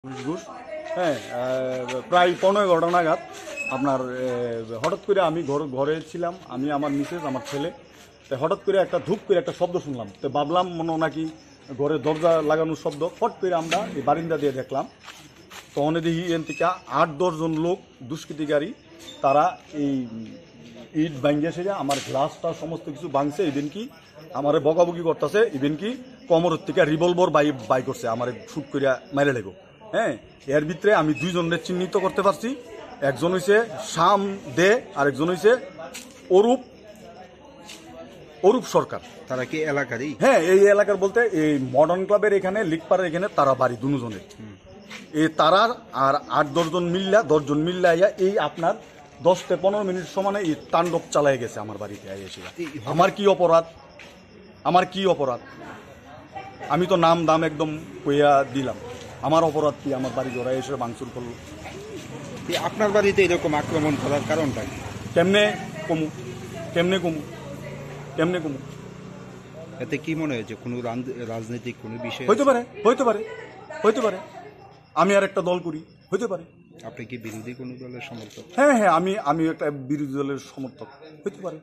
ঘুষ। হ্যাঁ, প্রায় 15-11 নাগাদ আপনার হঠাৎ করে আমি ঘরে ছিলাম, আমি আমার মিসেস আমার ছেলে। তো হঠাৎ করে একটা ধূপ করে একটা শব্দ শুনলাম, তো ভাবলাম মনে নাকি ঘরের দরজা লাগানোর শব্দ। ফট করে আমরা এই বারিন্দা দিয়ে দেখলাম, তখন দেখি এন থেকে 8-10 জন লোক দুষ্কৃতিকারী, তারা এই ইট ভাঙ্গিয়ে সেজা আমার গ্লাসটা সমস্ত কিছু ভাঙছে। ইভেন কি আমার বকাবকি করতেছে, ইভেন কি কোমরের থেকে রিভলভার বাই করছে আমার শুট করিয়া মেরে লেগো। হ্যাঁ, এর ভিতরে আমি 2 জনের চিহ্নিত করতে পারছি। একজন হইছে শাম দে, আর একজন হইছে অরূপ সরকার। তারা কি এলাকারই? হ্যাঁ, এই এলাকার বলতে এই মডার্ন ক্লাবের এখানে লিকপাড়ার এখানে তারা বাড়ি দুজনের। এই তারার আর 8-10 জন মিল্লা 10 জন মিল্লা আইয়া এই আপনার 10-15 মিনিট সমানে এই তাণ্ডব চালাই গেছে আমার বাড়িতে এসে। আমার কি অপরাধ? আমার কি অপরাধ? আমি তো নাম দাম একদম কইয়া দিলাম। আমার অপরাধ কি? আমার বাড়ি জোড়া এসে ভাঙচুর করলো। আপনার বাড়িতে এরকম আক্রমণ করার কারণটা কি? কেমনে কমু? কেমনে কমু? কেমনে কমু? এতে কি মনে হয়েছে কোনো রাজনৈতিক কোনো বিষয়? হইতে পারে, হইতে পারে, হইতে পারে। আমি আর একটা দল করি, হইতে পারে। আপনি কি বিরোধী কোনো দলের সমর্থক? হ্যাঁ, আমি একটা বিরোধী দলের সমর্থক, হইতে পারে।